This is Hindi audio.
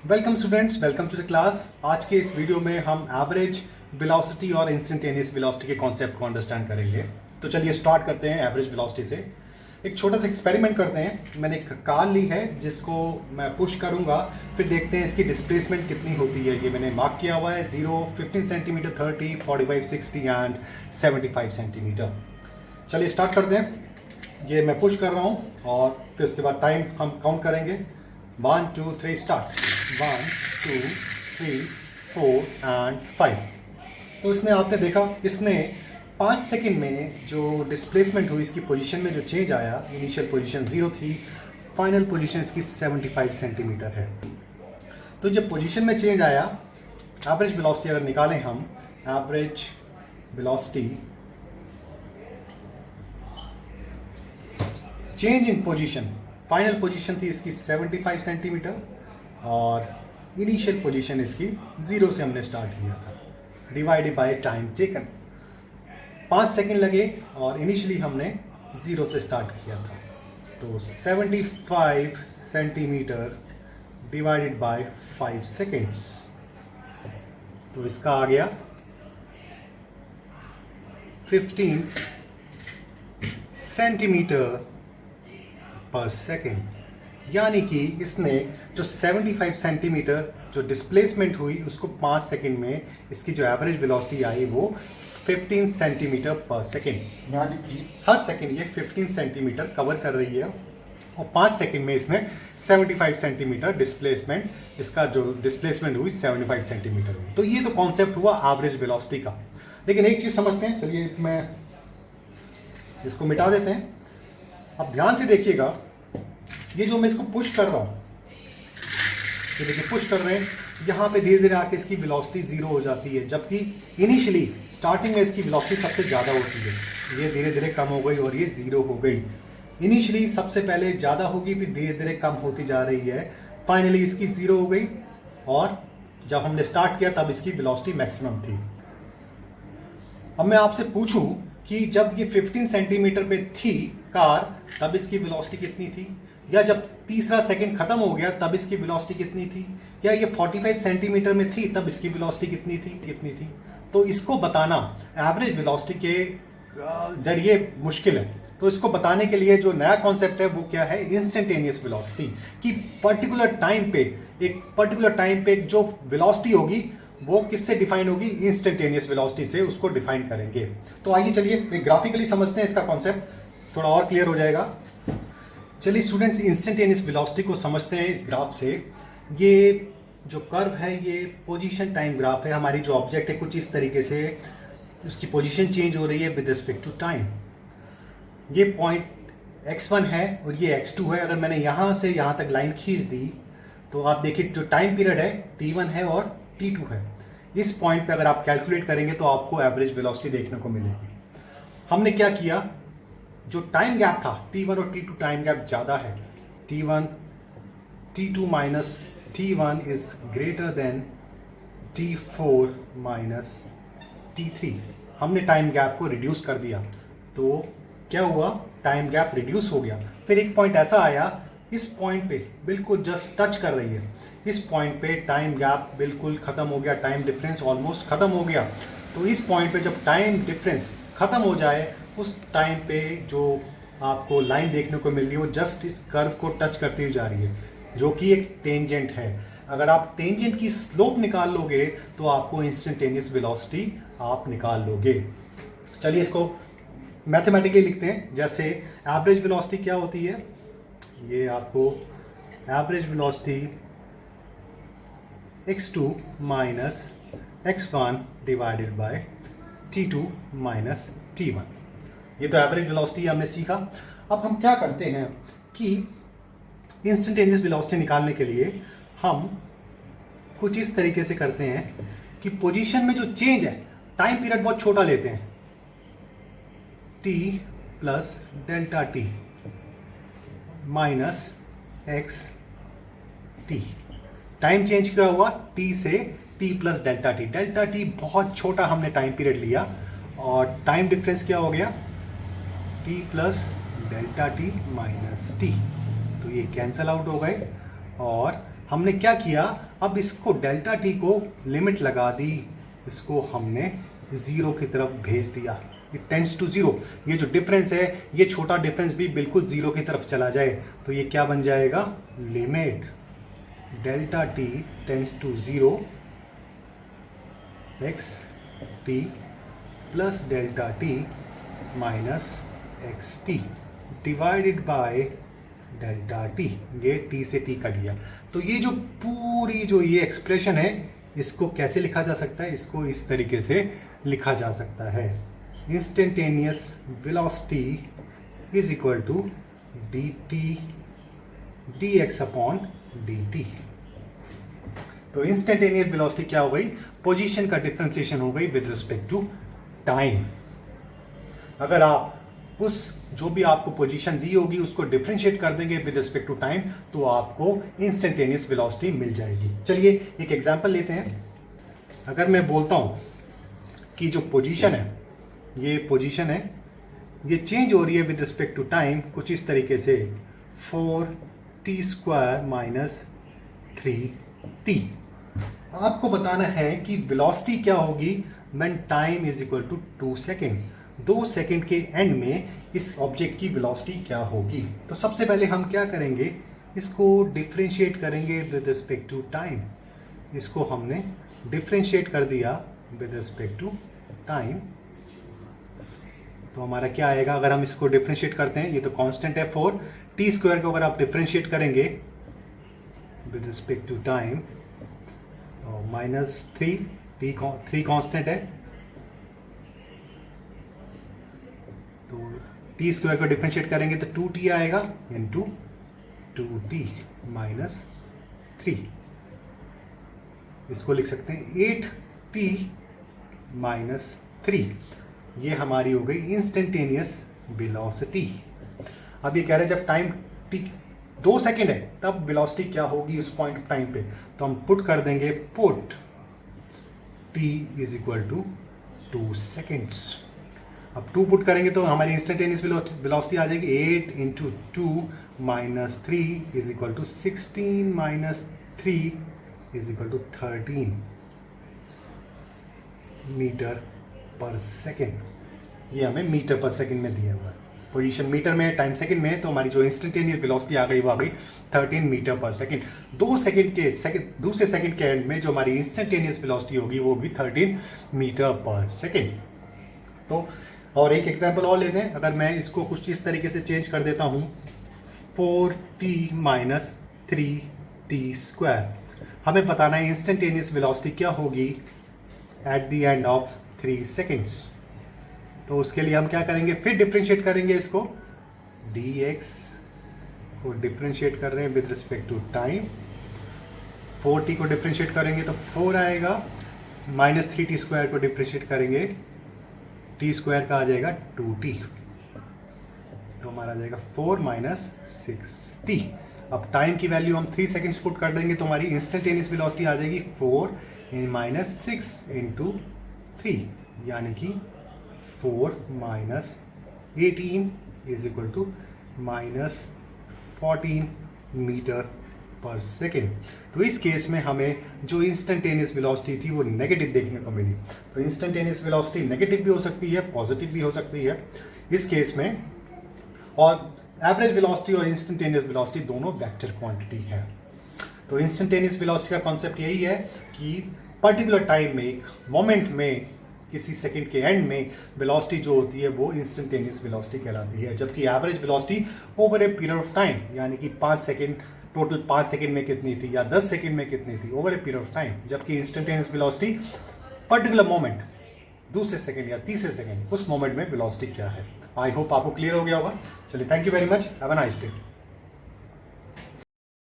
Welcome students, welcome to the class. आज के इस वीडियो में हम एवरेज वेलोसिटी और इंस्टेंटेनियस वेलोसिटी के कॉन्सेप्ट को अंडरस्टैंड करेंगे। तो चलिए स्टार्ट करते हैं एवरेज वेलोसिटी से। एक छोटा सा एक्सपेरिमेंट करते हैं। मैंने एक कार ली है जिसको मैं पुश करूंगा, फिर देखते हैं इसकी डिस्प्लेसमेंट कितनी होती है। ये मैंने मार्क किया हुआ है 0, 15 सेंटीमीटर, 30, 45, 60 एंड 75 सेंटीमीटर। चलिए स्टार्ट करते हैं। ये मैं पुश कर रहा हूँ और फिर उसके बाद टाइम हम काउंट करेंगे। 1 2 3 स्टार्ट। 1 2 3 4 एंड 5। तो इसने, आपने देखा, इसने 5 सेकंड में जो डिस्प्लेसमेंट हुई, इसकी पोजीशन में जो चेंज आया, इनिशियल पोजीशन 0 थी, फाइनल पोजीशन इसकी 75 सेंटीमीटर है। तो जब पोजीशन में चेंज आया, एवरेज वेलोसिटी अगर निकालें हम, average velocity change in position, final position थी इसकी 75 सेंटीमीटर और इनिशियल पोजीशन इसकी 0 से हमने स्टार्ट किया था, divided by time taken. 5 second लगे और इनिशियली हमने 0 से स्टार्ट किया था। तो 75 सेंटीमीटर डिवाइडेड बाय 5 सेकेंड्स, तो इसका आ गया 15 सेंटीमीटर पर सेकेंड। यानी कि इसने जो 75 सेंटीमीटर जो डिस्प्लेसमेंट हुई, उसको 5 सेकेंड में इसकी जो एवरेज वेलोसिटी आई वो 15 सेंटीमीटर पर सेकेंड। यानी कि हर सेकेंड ये 15 सेंटीमीटर कवर कर रही है और 5 सेकेंड में इसने 75 सेंटीमीटर डिस्प्लेसमेंट, इसका जो डिस्प्लेसमेंट हुई 75 सेंटीमीटर हुई। तो ये तो कॉन्सेप्ट हुआ एवरेज वेलोसिटी का। लेकिन एक चीज़ समझते हैं, चलिए मैं इसको मिटा देते हैं। अब ध्यान से देखिएगा, ये जो मैं इसको पुश कर रहा हूँ, ये देखिए पुश कर रहे हैं, यहाँ पे धीरे धीरे आके इसकी वेलोसिटी 0 हो जाती है, जबकि इनिशियली स्टार्टिंग में इसकी वेलोसिटी सबसे ज़्यादा होती है। ये धीरे धीरे कम हो गई और ये 0 हो गई। इनिशियली सबसे पहले ज़्यादा होगी, फिर धीरे धीरे कम होती जा रही है, फाइनली इसकी 0 हो गई और जब हमने स्टार्ट किया तब इसकी वेलोसिटी मैक्सिमम थी। अब मैं आपसे पूछूं कि जब ये 15 सेंटीमीटर पे थी कार, तब इसकी वेलोसिटी कितनी थी, या जब तीसरा सेकंड खत्म हो गया तब इसकी वेलोसिटी कितनी थी, या ये 45 सेंटीमीटर में थी तब इसकी वेलोसिटी कितनी थी। तो इसको बताना एवरेज वेलोसिटी के जरिए मुश्किल है। तो इसको बताने के लिए जो नया कॉन्सेप्ट है वो क्या है, इंस्टेंटेनियस वेलोसिटी। कि पर्टिकुलर टाइम पे जो वेलोसिटी होगी वो किससे डिफाइन होगी, इंस्टेंटेनियस वेलोसिटी से उसको डिफाइन करेंगे। तो आइए चलिए एक ग्राफिकली समझते हैं, इसका कॉन्सेप्ट थोड़ा और क्लियर हो जाएगा। चलिए स्टूडेंट्स, इंस्टेंटेनियस वेलोसिटी को समझते हैं इस ग्राफ से। ये जो कर्व है ये पोजीशन टाइम ग्राफ है। हमारी जो ऑब्जेक्ट है कुछ इस तरीके से उसकी पोजीशन चेंज हो रही है विद रिस्पेक्ट टू टाइम। ये पॉइंट x1 है और ये x2 है। अगर मैंने यहाँ से यहाँ तक लाइन खींच दी तो आप देखिए जो टाइम पीरियड है t1 है और t2 है। इस पॉइंट पे अगर आप कैलकुलेट करेंगे तो आपको एवरेज वेलोसिटी देखने को मिलेगी। हमने क्या किया, जो टाइम गैप था t1 और t2 टाइम गैप ज़्यादा है, t2 minus t1 is greater than t4 minus t3। हमने टाइम गैप को रिड्यूस कर दिया, तो क्या हुआ, टाइम गैप रिड्यूस हो गया। फिर एक पॉइंट ऐसा आया, इस पॉइंट पे बिल्कुल जस्ट टच कर रही है, इस पॉइंट पे टाइम गैप बिल्कुल ख़त्म हो गया, टाइम डिफरेंस ऑलमोस्ट ख़त्म हो गया। तो इस पॉइंट पे जब टाइम डिफरेंस ख़त्म हो जाए, उस टाइम पे जो आपको लाइन देखने को मिल रही है वो जस्ट इस कर्व को टच करती हुई जा रही है, जो कि एक टेंजेंट है। अगर आप टेंजेंट की स्लोप निकाल लोगे तो आपको इंस्टेंटेनियस वेलोसिटी आप निकाल लोगे। चलिए इसको मैथमेटिकली लिखते हैं। जैसे एवरेज वेलोसिटी क्या होती है, ये आपको average velocity x2 minus x1 divided by t2 minus t1। ये तो एवरेज वेलोसिटी हमने सीखा। अब हम क्या करते हैं कि इंस्टेंटेनियस वेलोसिटी निकालने के लिए हम कुछ इस तरीके से करते हैं कि पोजीशन में जो चेंज है, टाइम पीरियड बहुत छोटा लेते हैं, t plus delta T minus X T. Time change क्या हुआ, t से t plus delta T. Delta T बहुत छोटा हमने टाइम पीरियड लिया और टाइम डिफरेंस क्या हो गया, t plus delta T minus T. तो ये कैंसल आउट हो गए और हमने क्या किया, अब इसको डेल्टा टी को लिमिट लगा दी, इसको हमने 0 की तरफ भेज दिया, इट टेंड्स टू 0। ये जो डिफरेंस है, ये छोटा डिफरेंस भी बिल्कुल 0 की तरफ चला जाए तो ये क्या बन जाएगा, limit delta T tends to 0 X T plus delta T minus X T divided by delta T. ये टी से टी कट गया। तो ये जो पूरी जो ये एक्सप्रेशन है, इसको कैसे लिखा जा सकता है, इसको इस तरीके से लिखा जा सकता है, instantaneous velocity is equal to D T D X upon D T. तो इंस्टेंटेनियस वेलोसिटी क्या हो गई, पोजीशन का डिफरेंशिएशन हो गई विद रिस्पेक्ट टू टाइम। अगर आप उस जो भी आपको पोजीशन दी होगी उसको डिफरेंशिएट कर देंगे विद रिस्पेक्ट टू टाइम, तो आपको इंस्टेंटेनियस वेलोसिटी मिल जाएगी। चलिए एक एग्जांपल लेते हैं। अगर मैं बोलता हूं कि जो पोजीशन है, ये पोजीशन है, ये चेंज हो रही है विद रिस्पेक्ट टू टाइम कुछ इस तरीके से, 4t² माइनस 3t। आपको बताना है कि वेलोसिटी क्या होगी when time is equal to 2 second. 2 second के एंड में इस ऑब्जेक्ट की वेलोसिटी क्या होगी। तो सबसे पहले हम क्या करेंगे, इसको डिफरेंशिएट करेंगे विद रिस्पेक्ट टू टाइम। इसको हमने डिफरेंशिएट कर दिया विद रिस्पेक्ट टू टाइम, तो हमारा क्या आएगा, अगर हम इसको डिफरेंशिएट करते हैं, ये तो कांस्टेंट है 4t² को अगर आप डिफरेंशिएट करेंगे with respect to time, minus 3 constant है, तो t² को डिफरेंशिएट करेंगे तो 2t आएगा इंटू 2t माइनस 3। इसको लिख सकते हैं 8t माइनस 3। ये हमारी हो गई इंस्टेंटेनियस वेलोसिटी। अब ये कह रहे हैं जब टाइम t 2 सेकेंड है तब वेलोसिटी क्या होगी उस पॉइंट ऑफ टाइम पे, तो हम पुट कर देंगे put t is equal to 2 seconds. अब 2 पुट करेंगे तो हमारी इंस्टेंटेनियस वेलोसिटी आ जाएगी 8 into 2 minus 3 is equal to 16 minus 3 is equal to 13 metre per second. ये हमें मीटर पर सेकेंड में दिया हुआ है, पोजीशन मीटर में, टाइम सेकेंड में, तो हमारी जो इंस्टेंटेनियस वेलोसिटी आ गई वो आ गई 13 मीटर पर सेकेंड। 2 सेकेंड के दूसरे सेकेंड के एंड में जो हमारी इंस्टेंटेनियस वेलोसिटी होगी वो होगी 13 मीटर पर सेकेंड। तो और एक एग्जांपल और लेते हैं। अगर मैं इसको कुछ इस तरीके से चेंज कर देता हूँ, 4t माइनस 3t², हमें बताना है इंस्टेंटेनियस वेलोसिटी क्या होगी at the end of 3 seconds. तो उसके लिए हम क्या करेंगे, फिर डिफरेंशिएट करेंगे इसको, dx को डिफरेंशिएट कर रहे हैं with respect to time, 4t को डिफरेंशिएट करेंगे तो 4 आएगा, माइनस 3t² को डिफरेंशिएट करेंगे, t² का आ जाएगा 2t, तो हमारा आ जाएगा 4 माइनस 6t। अब टाइम की वैल्यू हम 3 सेकेंड्स पुट कर देंगे तो हमारी इंस्टेंटेनियस वेलोसिटी आ जाएगी 4 माइनस 6 इंटू 3, यानी कि 4 minus 18 is equal to minus 14 metre per second. तो इस केस में हमें जो इंस्टेंटेनियस वेलोसिटी थी वो नेगेटिव देखने को मिली। तो इंस्टेंटेनियस वेलोसिटी नेगेटिव भी हो सकती है, पॉजिटिव भी हो सकती है इस केस में, और एवरेज वेलोसिटी और इंस्टेंटेनियस वेलोसिटी दोनों वेक्टर क्वांटिटी है। तो इंस्टेंटेनियस वेलोसिटी का कॉन्सेप्ट यही है कि पर्टिकुलर टाइम में, एक मोमेंट में, किसी सेकंड के एंड में वेलोसिटी जो होती है वो इंस्टेंटेनियस वेलोसिटी कहलाती है, जबकि average velocity over a period of time, यानी कि 5 सेकंड, टोटल 5 सेकंड में कितनी थी या 10 सेकंड में कितनी थी over a period of time, जबकि इंस्टेंटेनियस वेलोसिटी पर्टिकुलर मोमेंट, दूसरे सेकंड या तीसरे सेकंड, उस मोमेंट में वेलोसिटी क्या है। आई होप आपको क्लियर हो गया होगा। चलिए, thank you very much, have a nice day.